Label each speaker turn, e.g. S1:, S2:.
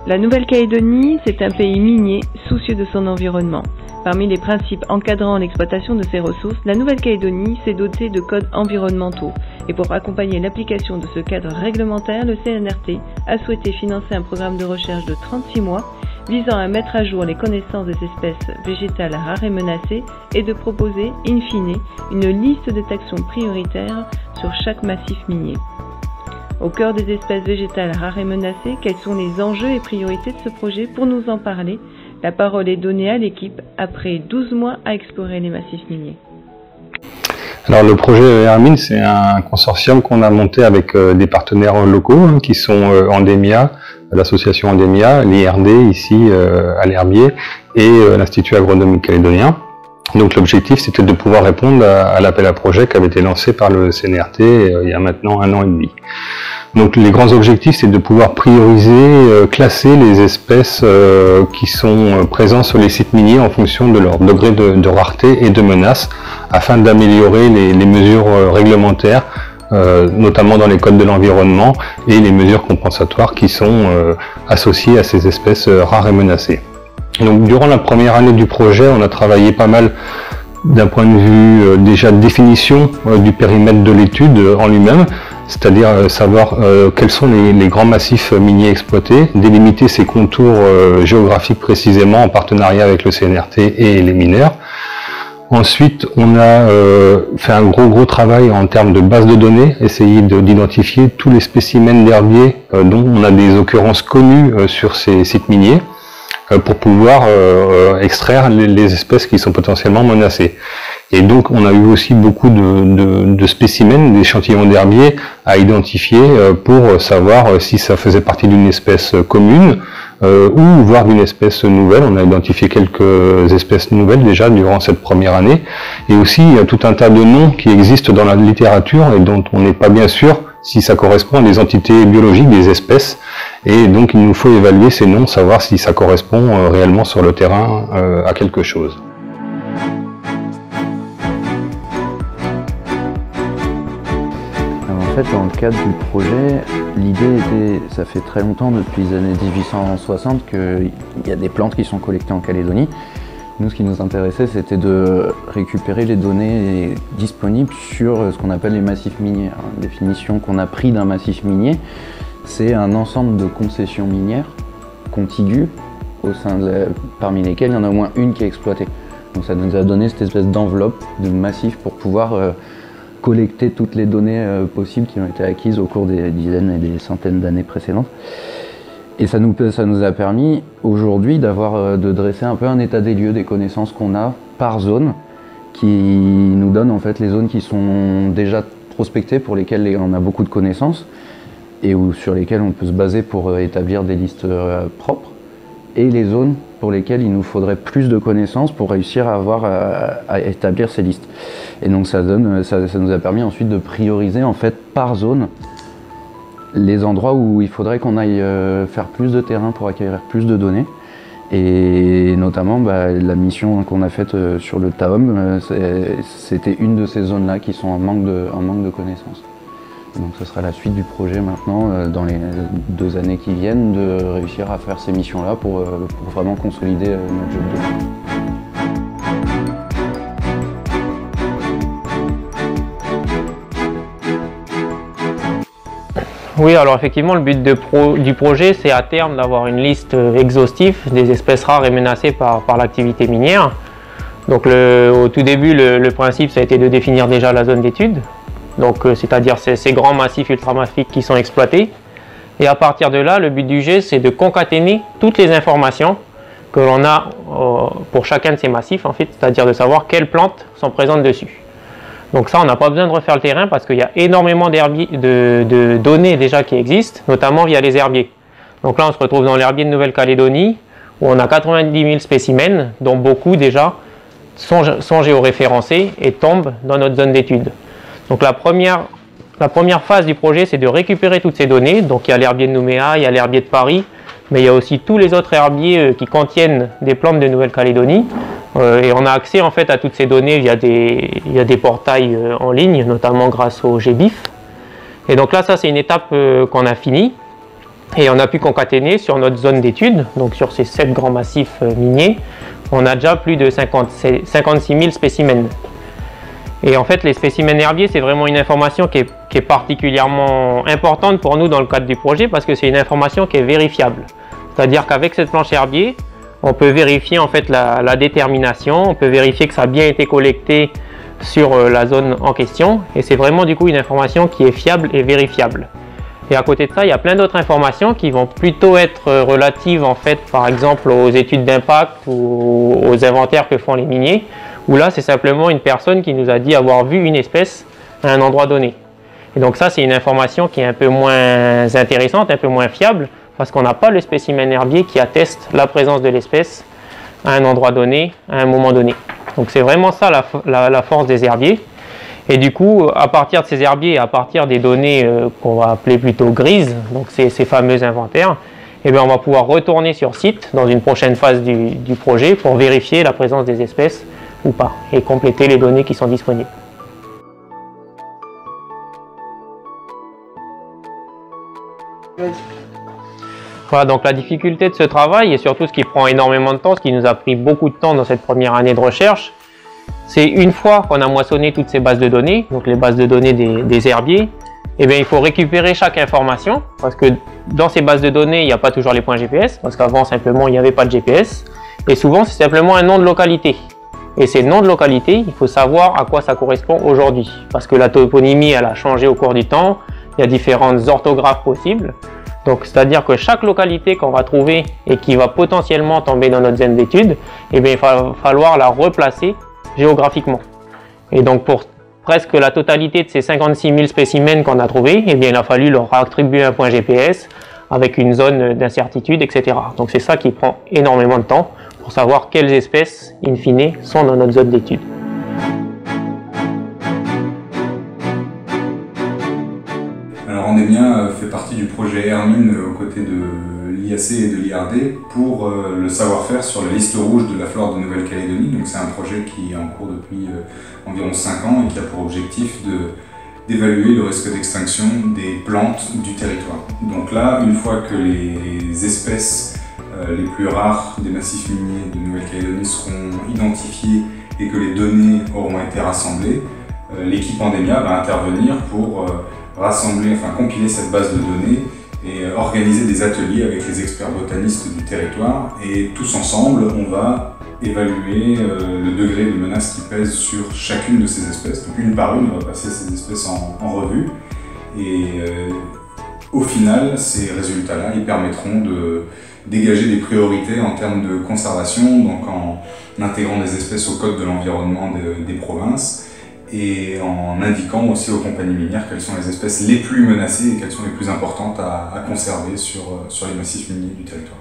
S1: La Nouvelle-Calédonie, c'est un pays minier, soucieux de son environnement. Parmi les principes encadrant l'exploitation de ses ressources, la Nouvelle-Calédonie s'est dotée de codes environnementaux. Et pour accompagner l'application de ce cadre réglementaire, le CNRT a souhaité financer un programme de recherche de 36 mois visant à mettre à jour les connaissances des espèces végétales rares et menacées et de proposer, in fine, une liste de taxons prioritaires sur chaque massif minier. Au cœur des espèces végétales rares et menacées, quels sont les enjeux et priorités de ce projet? Pour nous en parler, la parole est donnée à l'équipe après 12 mois à explorer les massifs miniers.
S2: Alors le projet Hermine, c'est un consortium qu'on a monté avec des partenaires locaux qui sont Endemia, l'association Endemia, l'IRD ici à l'Herbier et l'Institut agronomique calédonien. Donc l'objectif, c'était de pouvoir répondre à l'appel à projet qui avait été lancé par le CNRT il y a maintenant 1 an et demi. Donc les grands objectifs, c'est de pouvoir prioriser, classer les espèces qui sont présentes sur les sites miniers en fonction de leur degré de rareté et de menace, afin d'améliorer les mesures réglementaires, notamment dans les codes de l'environnement, et les mesures compensatoires qui sont associées à ces espèces rares et menacées. Donc durant la première année du projet, on a travaillé pas mal d'un point de vue déjà de définition du périmètre de l'étude en lui-même, c'est-à-dire savoir quels sont les grands massifs miniers exploités, délimiter ces contours géographiques précisément en partenariat avec le CNRT et les mineurs. Ensuite, on a fait un gros travail en termes de base de données, essayer d'identifier tous les spécimens d'herbiers dont on a des occurrences connues sur ces sites miniers, pour pouvoir extraire les espèces qui sont potentiellement menacées. Et donc on a eu aussi beaucoup de spécimens, d'échantillons d'herbiers à identifier pour savoir si ça faisait partie d'une espèce commune ou voire d'une espèce nouvelle. On a identifié quelques espèces nouvelles déjà durant cette première année. Et aussi il y a tout un tas de noms qui existent dans la littérature et dont on n'est pas bien sûr si ça correspond à des entités biologiques, des espèces, et donc il nous faut évaluer ces noms, savoir si ça correspond réellement sur le terrain à quelque chose.
S3: Alors en fait, dans le cadre du projet, l'idée était, ça fait très longtemps, depuis les années 1860, qu'il y a des plantes qui sont collectées en Calédonie. Nous, ce qui nous intéressait, c'était de récupérer les données disponibles sur ce qu'on appelle les massifs miniers. Une définition qu'on a pris d'un massif minier, c'est un ensemble de concessions minières contiguës, parmi lesquelles il y en a au moins une qui est exploitée. Donc ça nous a donné cette espèce d'enveloppe de massif pour pouvoir collecter toutes les données possibles qui ont été acquises au cours des dizaines et des centaines d'années précédentes. Et ça nous a permis aujourd'hui de dresser un peu un état des lieux des connaissances qu'on a par zone, qui nous donne en fait les zones qui sont déjà prospectées, pour lesquelles on a beaucoup de connaissances et sur lesquelles on peut se baser pour établir des listes propres, et les zones pour lesquelles il nous faudrait plus de connaissances pour réussir à établir ces listes. Et donc ça nous a permis ensuite de prioriser en fait par zone les endroits où il faudrait qu'on aille faire plus de terrain pour acquérir plus de données. Et notamment la mission qu'on a faite sur le Taom, c'était une de ces zones-là qui sont en manque de connaissances. Et donc ce sera la suite du projet maintenant, dans les 2 années qui viennent, de réussir à faire ces missions-là pour vraiment consolider notre jeu de données.
S4: Oui, alors effectivement, le but du projet, c'est à terme d'avoir une liste exhaustive des espèces rares et menacées par l'activité minière. Donc au tout début, le principe, ça a été de définir déjà la zone d'étude, donc c'est-à-dire ces grands massifs ultramafiques qui sont exploités. Et à partir de là, le but du jet, c'est de concaténer toutes les informations que l'on a pour chacun de ces massifs, en fait, c'est-à-dire de savoir quelles plantes sont présentes dessus. Donc ça, on n'a pas besoin de refaire le terrain parce qu'il y a énormément de données déjà qui existent, notamment via les herbiers. Donc là, on se retrouve dans l'herbier de Nouvelle-Calédonie, où on a 90 000 spécimens, dont beaucoup déjà sont géoréférencés et tombent dans notre zone d'étude. Donc la première phase du projet, c'est de récupérer toutes ces données. Donc il y a l'herbier de Nouméa, il y a l'herbier de Paris, mais il y a aussi tous les autres herbiers qui contiennent des plantes de Nouvelle-Calédonie. Et on a accès en fait à toutes ces données via des portails en ligne, notamment grâce au GBIF. Et donc là, ça c'est une étape qu'on a finie. Et on a pu concaténer sur notre zone d'étude, donc sur ces 7 grands massifs miniers, on a déjà plus de 56 000 spécimens. Et en fait, les spécimens herbiers, c'est vraiment une information qui est particulièrement importante pour nous dans le cadre du projet parce que c'est une information qui est vérifiable. C'est-à-dire qu'avec cette planche herbier, on peut vérifier en fait la détermination, on peut vérifier que ça a bien été collecté sur la zone en question et c'est vraiment du coup une information qui est fiable et vérifiable. Et à côté de ça, il y a plein d'autres informations qui vont plutôt être relatives en fait, par exemple aux études d'impact ou aux inventaires que font les miniers, où là c'est simplement une personne qui nous a dit avoir vu une espèce à un endroit donné. Et donc ça c'est une information qui est un peu moins intéressante, un peu moins fiable, parce qu'on n'a pas le spécimen herbier qui atteste la présence de l'espèce à un endroit donné, à un moment donné. Donc c'est vraiment ça la force des herbiers. Et du coup, à partir de ces herbiers, à partir des données qu'on va appeler plutôt grises, donc ces fameux inventaires, eh bien, on va pouvoir retourner sur site dans une prochaine phase du projet pour vérifier la présence des espèces ou pas et compléter les données qui sont disponibles. Voilà, donc la difficulté de ce travail et surtout ce qui prend énormément de temps, ce qui nous a pris beaucoup de temps dans cette première année de recherche, c'est une fois qu'on a moissonné toutes ces bases de données, donc les bases de données des herbiers, eh bien, il faut récupérer chaque information parce que dans ces bases de données, il n'y a pas toujours les points GPS parce qu'avant simplement il n'y avait pas de GPS et souvent c'est simplement un nom de localité. Et ces noms de localité, il faut savoir à quoi ça correspond aujourd'hui parce que la toponymie elle a changé au cours du temps, il y a différentes orthographes possibles. Donc c'est-à-dire que chaque localité qu'on va trouver et qui va potentiellement tomber dans notre zone d'étude, eh bien, il va falloir la replacer géographiquement. Et donc pour presque la totalité de ces 56 000 spécimens qu'on a trouvés, eh bien, il a fallu leur attribuer un point GPS avec une zone d'incertitude, etc. Donc c'est ça qui prend énormément de temps pour savoir quelles espèces, in fine, sont dans notre zone d'étude.
S5: Alors Endemia fait partie du projet Hermine aux côtés de l'IAC et de l'IRD pour le savoir-faire sur la liste rouge de la flore de Nouvelle-Calédonie. Donc c'est un projet qui est en cours depuis environ 5 ans et qui a pour objectif d'évaluer le risque d'extinction des plantes du territoire. Donc là, une fois que les espèces les plus rares des massifs miniers de Nouvelle-Calédonie seront identifiées et que les données auront été rassemblées, l'équipe Endemia va intervenir pour rassembler, enfin compiler cette base de données et organiser des ateliers avec les experts botanistes du territoire. Et tous ensemble, on va évaluer le degré de menace qui pèse sur chacune de ces espèces. Donc une par une, on va passer ces espèces en revue. Et au final, ces résultats-là, ils permettront de dégager des priorités en termes de conservation, donc en intégrant des espèces au code de l'environnement des provinces, et en indiquant aussi aux compagnies minières quelles sont les espèces les plus menacées et quelles sont les plus importantes à conserver sur les massifs miniers du territoire.